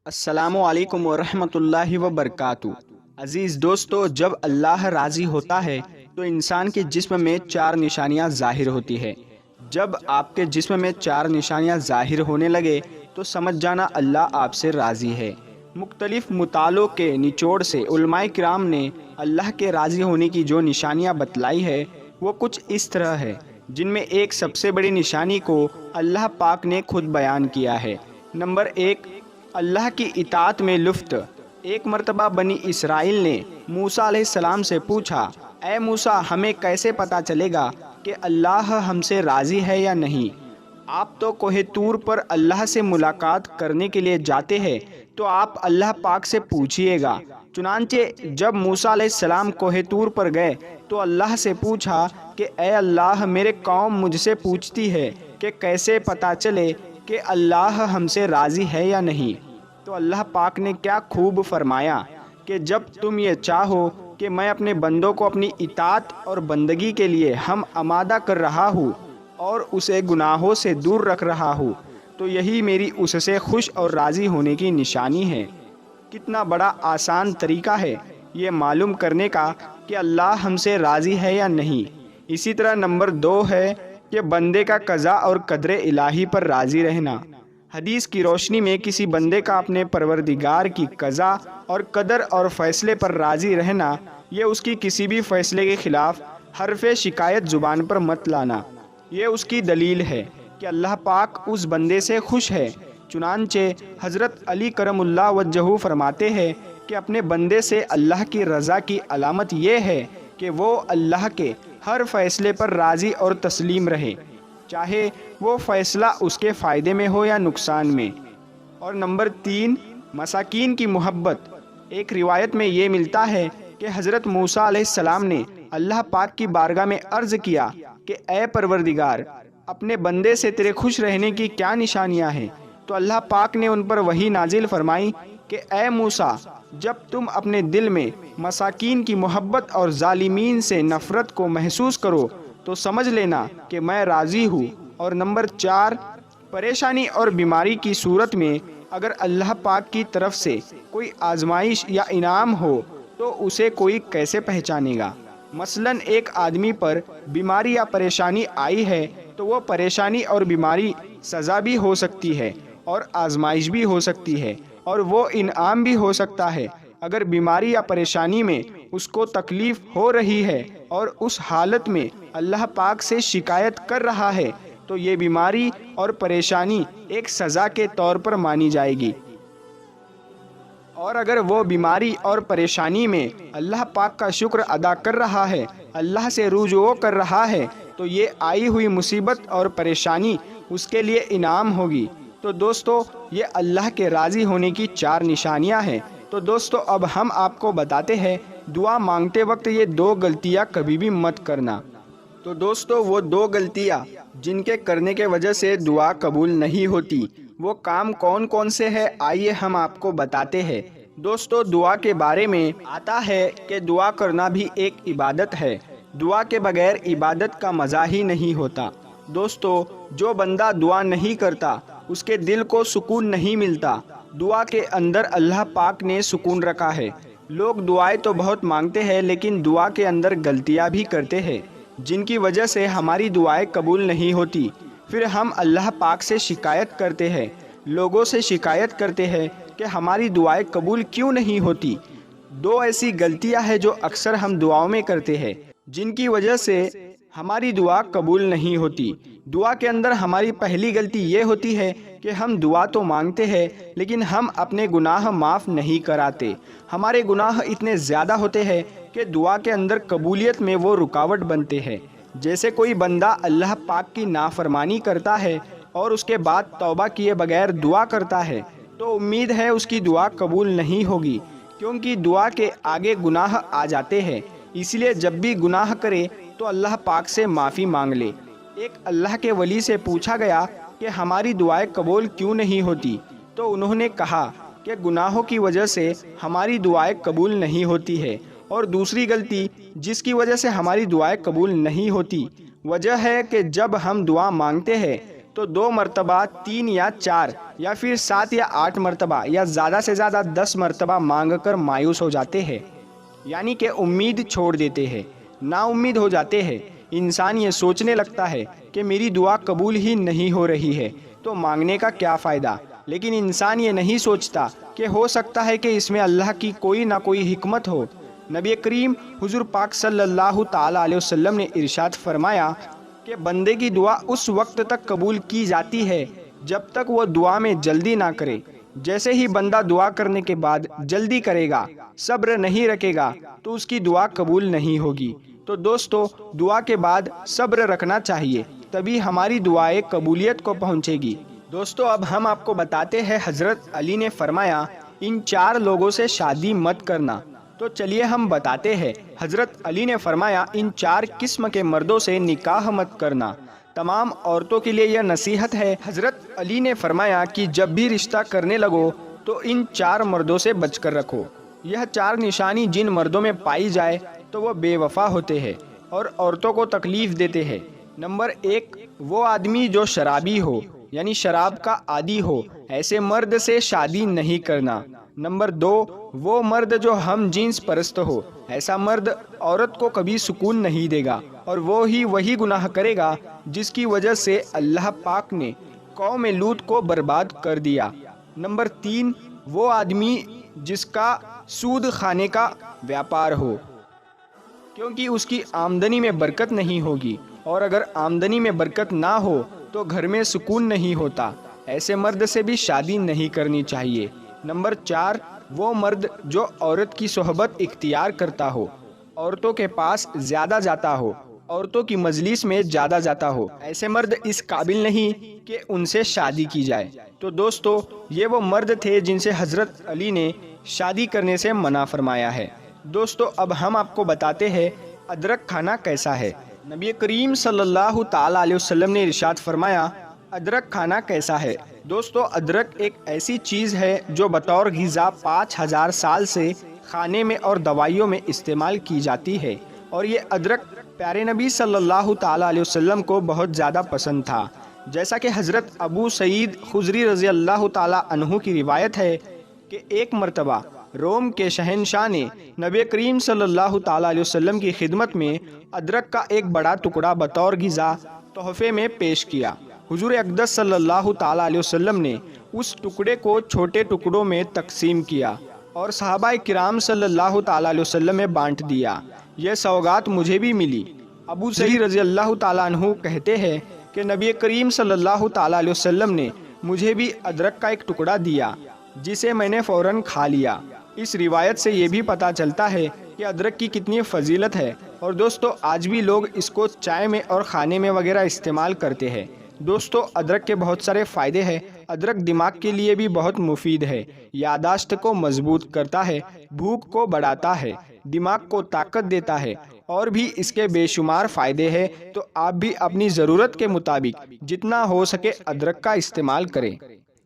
السلام علیکم ورحمۃ اللہ وبرکاتہ۔ عزیز دوستو، جب اللہ راضی ہوتا ہے تو انسان کے جسم میں چار نشانیاں ظاہر ہوتی ہے۔ جب آپ کے جسم میں چار نشانیاں ظاہر ہونے لگے تو سمجھ جانا اللہ آپ سے راضی ہے۔ مختلف مطالعوں کے نچوڑ سے علماء کرام نے اللہ کے راضی ہونے کی جو نشانیاں بتلائی ہے وہ کچھ اس طرح ہے، جن میں ایک سب سے بڑی نشانی کو اللہ پاک نے خود بیان کیا ہے۔ نمبر 1، اللہ کی اطاعت میں لفت۔ ایک مرتبہ بنی اسرائیل نے موسیٰ علیہ السلام سے پوچھا، اے موسیٰ، ہمیں کیسے پتہ چلے گا کہ اللہ ہم سے راضی ہے یا نہیں؟ آپ تو کوہ طور پر اللہ سے ملاقات کرنے کے لیے جاتے ہیں، تو آپ اللہ پاک سے پوچھئے گا۔ چنانچہ جب موسیٰ علیہ السلام کوہ طور پر گئے تو اللہ سے پوچھا کہ اے اللہ، میرے قوم مجھ سے پوچھتی ہے کہ کیسے پتہ چلے کہ اللہ ہم سے راضی ہے یا نہیں؟ تو اللہ پاک نے کیا خوب فرمایا کہ جب تم یہ چاہو کہ میں اپنے بندوں کو اپنی اطاعت اور بندگی کے لیے ہم آمادہ کر رہا ہوں اور اسے گناہوں سے دور رکھ رہا ہوں، تو یہی میری اس سے خوش اور راضی ہونے کی نشانی ہے۔ کتنا بڑا آسان طریقہ ہے یہ معلوم کرنے کا کہ اللہ ہم سے راضی ہے یا نہیں۔ اسی طرح نمبر 2 ہے کہ بندے کا قضا اور قدر الہی پر راضی رہنا۔ حدیث کی روشنی میں کسی بندے کا اپنے پروردگار کی قضا اور قدر اور فیصلے پر راضی رہنا، یہ اس کی کسی بھی فیصلے کے خلاف حرف شکایت زبان پر مت لانا، یہ اس کی دلیل ہے کہ اللہ پاک اس بندے سے خوش ہے۔ چنانچہ حضرت علی کرم اللہ وجہہ فرماتے ہیں کہ اپنے بندے سے اللہ کی رضا کی علامت یہ ہے کہ وہ اللہ کے ہر فیصلے پر راضی اور تسلیم رہے، چاہے وہ فیصلہ اس کے فائدے میں ہو یا نقصان میں۔ اور نمبر 3، مساکین کی محبت۔ ایک روایت میں یہ ملتا ہے کہ حضرت موسیٰ علیہ السلام نے اللہ پاک کی بارگاہ میں عرض کیا کہ اے پروردگار، اپنے بندے سے تیرے خوش رہنے کی کیا نشانیاں ہیں؟ تو اللہ پاک نے ان پر وحی نازل فرمائی کہ اے موسیٰ، جب تم اپنے دل میں مساکین کی محبت اور ظالمین سے نفرت کو محسوس کرو تو سمجھ لینا کہ میں راضی ہوں۔ اور نمبر 4، پریشانی اور بیماری کی صورت میں اگر اللہ پاک کی طرف سے کوئی آزمائش یا انعام ہو تو اسے کوئی کیسے پہچانے گا؟ مثلاً ایک آدمی پر بیماری یا پریشانی آئی ہے تو وہ پریشانی اور بیماری سزا بھی ہو سکتی ہے اور آزمائش بھی ہو سکتی ہے، اور وہ انعام بھی ہو سکتا ہے۔ اگر بیماری یا پریشانی میں اس کو تکلیف ہو رہی ہے اور اس حالت میں اللہ پاک سے شکایت کر رہا ہے تو یہ بیماری اور پریشانی ایک سزا کے طور پر مانی جائے گی۔ اور اگر وہ بیماری اور پریشانی میں اللہ پاک کا شکر ادا کر رہا ہے، اللہ سے رجوع کر رہا ہے، تو یہ آئی ہوئی مصیبت اور پریشانی اس کے لیے انعام ہوگی۔ تو دوستو، یہ اللہ کے راضی ہونے کی 4 نشانیاں ہیں۔ تو دوستو، اب ہم آپ کو بتاتے ہیں دعا مانگتے وقت یہ 2 غلطیاں کبھی بھی مت کرنا۔ تو دوستو، وہ 2 غلطیاں جن کے کرنے کے وجہ سے دعا قبول نہیں ہوتی، وہ کام کون کون سے ہیں، آئیے ہم آپ کو بتاتے ہیں۔ دوستو، دعا کے بارے میں آتا ہے کہ دعا کرنا بھی ایک عبادت ہے، دعا کے بغیر عبادت کا مزہ ہی نہیں ہوتا۔ دوستو، جو بندہ دعا نہیں کرتا اس کے دل کو سکون نہیں ملتا۔ دعا کے اندر اللہ پاک نے سکون رکھا ہے۔ لوگ دعائیں تو بہت مانگتے ہیں لیکن دعا کے اندر غلطیاں بھی کرتے ہیں، جن کی وجہ سے ہماری دعائیں قبول نہیں ہوتی۔ پھر ہم اللہ پاک سے شکایت کرتے ہیں، لوگوں سے شکایت کرتے ہیں کہ ہماری دعائیں قبول کیوں نہیں ہوتی۔ 2 ایسی غلطیاں ہیں جو اکثر ہم دعاؤں میں کرتے ہیں، جن کی وجہ سے ہماری دعا قبول نہیں ہوتی۔ دعا کے اندر ہماری پہلی غلطی یہ ہوتی ہے کہ ہم دعا تو مانگتے ہیں لیکن ہم اپنے گناہ معاف نہیں کراتے۔ ہمارے گناہ اتنے زیادہ ہوتے ہیں کہ دعا کے اندر قبولیت میں وہ رکاوٹ بنتے ہیں۔ جیسے کوئی بندہ اللہ پاک کی نافرمانی کرتا ہے اور اس کے بعد توبہ کیے بغیر دعا کرتا ہے تو امید ہے اس کی دعا قبول نہیں ہوگی، کیونکہ دعا کے آگے گناہ آ جاتے ہیں۔ اس لیے جب بھی گناہ کرے تو اللہ پاک سے معافی مانگ لے۔ ایک اللہ کے ولی سے پوچھا گیا کہ ہماری دعائیں قبول کیوں نہیں ہوتی، تو انہوں نے کہا کہ گناہوں کی وجہ سے ہماری دعائیں قبول نہیں ہوتی ہے۔ اور دوسری غلطی جس کی وجہ سے ہماری دعائیں قبول نہیں ہوتی، وجہ ہے کہ جب ہم دعا مانگتے ہیں تو 2 مرتبہ، 3 یا 4 یا پھر 7 یا 8 مرتبہ یا زیادہ سے زیادہ 10 مرتبہ مانگ کر مایوس ہو جاتے ہیں، یعنی کہ امید چھوڑ دیتے ہیں، نا امید ہو جاتے ہیں۔ انسان یہ سوچنے لگتا ہے کہ میری دعا قبول ہی نہیں ہو رہی ہے تو مانگنے کا کیا فائدہ، لیکن انسان یہ نہیں سوچتا کہ ہو سکتا ہے کہ اس میں اللہ کی کوئی نہ کوئی حکمت ہو۔ نبی کریم حضور پاک صلی اللہ تعالیٰ علیہ وسلم نے ارشاد فرمایا کہ بندے کی دعا اس وقت تک قبول کی جاتی ہے جب تک وہ دعا میں جلدی نہ کرے۔ جیسے ہی بندہ دعا کرنے کے بعد جلدی کرے گا، صبر نہیں رکھے گا، تو اس کی دعا قبول نہیں ہوگی۔ تو دوستو، دعا کے بعد صبر رکھنا چاہیے، تبھی ہماری دعائیں قبولیت کو پہنچے گی۔ دوستو، اب ہم آپ کو بتاتے ہیں حضرت علی نے فرمایا ان 4 لوگوں سے شادی مت کرنا۔ تو چلیے ہم بتاتے ہیں۔ حضرت علی نے فرمایا ان 4 قسم کے مردوں سے نکاح مت کرنا۔ تمام عورتوں کے لیے یہ نصیحت ہے۔ حضرت علی نے فرمایا کہ جب بھی رشتہ کرنے لگو تو ان 4 مردوں سے بچ کر رکھو۔ یہ 4 نشانی جن مردوں میں پائی جائے تو وہ بے وفا ہوتے ہیں اور عورتوں کو تکلیف دیتے ہیں۔ نمبر 1، وہ آدمی جو شرابی ہو، یعنی شراب کا عادی ہو، ایسے مرد سے شادی نہیں کرنا۔ نمبر 2، وہ مرد جو ہم جنس پرست ہو، ایسا مرد عورت کو کبھی سکون نہیں دے گا اور وہی گناہ کرے گا جس کی وجہ سے اللہ پاک نے قوم لوط کو برباد کر دیا۔ نمبر 3، وہ آدمی جس کا سود کھانے کا ویاپار ہو، کیونکہ اس کی آمدنی میں برکت نہیں ہوگی، اور اگر آمدنی میں برکت نہ ہو تو گھر میں سکون نہیں ہوتا۔ ایسے مرد سے بھی شادی نہیں کرنی چاہیے۔ نمبر 4، وہ مرد جو عورت کی صحبت اختیار کرتا ہو، عورتوں کے پاس زیادہ جاتا ہو، عورتوں کی مجلس میں زیادہ جاتا ہو، ایسے مرد اس قابل نہیں کہ ان سے شادی کی جائے۔ تو دوستو، یہ وہ مرد تھے جن سے حضرت علی نے شادی کرنے سے منع فرمایا ہے۔ دوستو، اب ہم آپ کو بتاتے ہیں ادرک کھانا کیسا ہے۔ نبی کریم صلی اللہ تعالیٰ علیہ وسلم نے ارشاد فرمایا ادرک کھانا کیسا ہے۔ دوستو، ادرک ایک ایسی چیز ہے جو بطور غذا 5000 سال سے کھانے میں اور دوائیوں میں استعمال کی جاتی ہے، اور یہ ادرک پیارے نبی صلی اللہ تعالیٰ علیہ وسلم کو بہت زیادہ پسند تھا۔ جیسا کہ حضرت ابو سعید خدری رضی اللہ تعالیٰ عنہ کی روایت ہے کہ ایک مرتبہ روم کے شہنشاہ نے نبی کریم صلی اللہ تعالیٰ علیہ وسلم کی خدمت میں ادرک کا ایک بڑا ٹکڑا بطور غذا تحفے میں پیش کیا۔ حضور اقدس صلی اللہ تعالیٰ علیہ وسلم نے اس ٹکڑے کو چھوٹے ٹکڑوں میں تقسیم کیا اور صحابہ کرام صلی اللہ تعالیٰ علیہ وسلم میں بانٹ دیا۔ یہ سوغات مجھے بھی ملی۔ ابو سعید رضی اللہ تعالیٰ عنہ کہتے ہیں کہ نبی کریم صلی اللہ تعالیٰ علیہ وسلم نے مجھے بھی ادرک کا ایک ٹکڑا دیا، جسے میں نے فوراً کھا لیا۔ اس روایت سے یہ بھی پتہ چلتا ہے کہ ادرک کی کتنی فضیلت ہے، اور دوستو آج بھی لوگ اس کو چائے میں اور کھانے میں وغیرہ استعمال کرتے ہیں۔ دوستو، ادرک کے بہت سارے فائدے ہیں۔ ادرک دماغ کے لیے بھی بہت مفید ہے، یادداشت کو مضبوط کرتا ہے، بھوک کو بڑھاتا ہے، دماغ کو طاقت دیتا ہے، اور بھی اس کے بے شمار فائدے ہیں۔ تو آپ بھی اپنی ضرورت کے مطابق جتنا ہو سکے ادرک کا استعمال کریں۔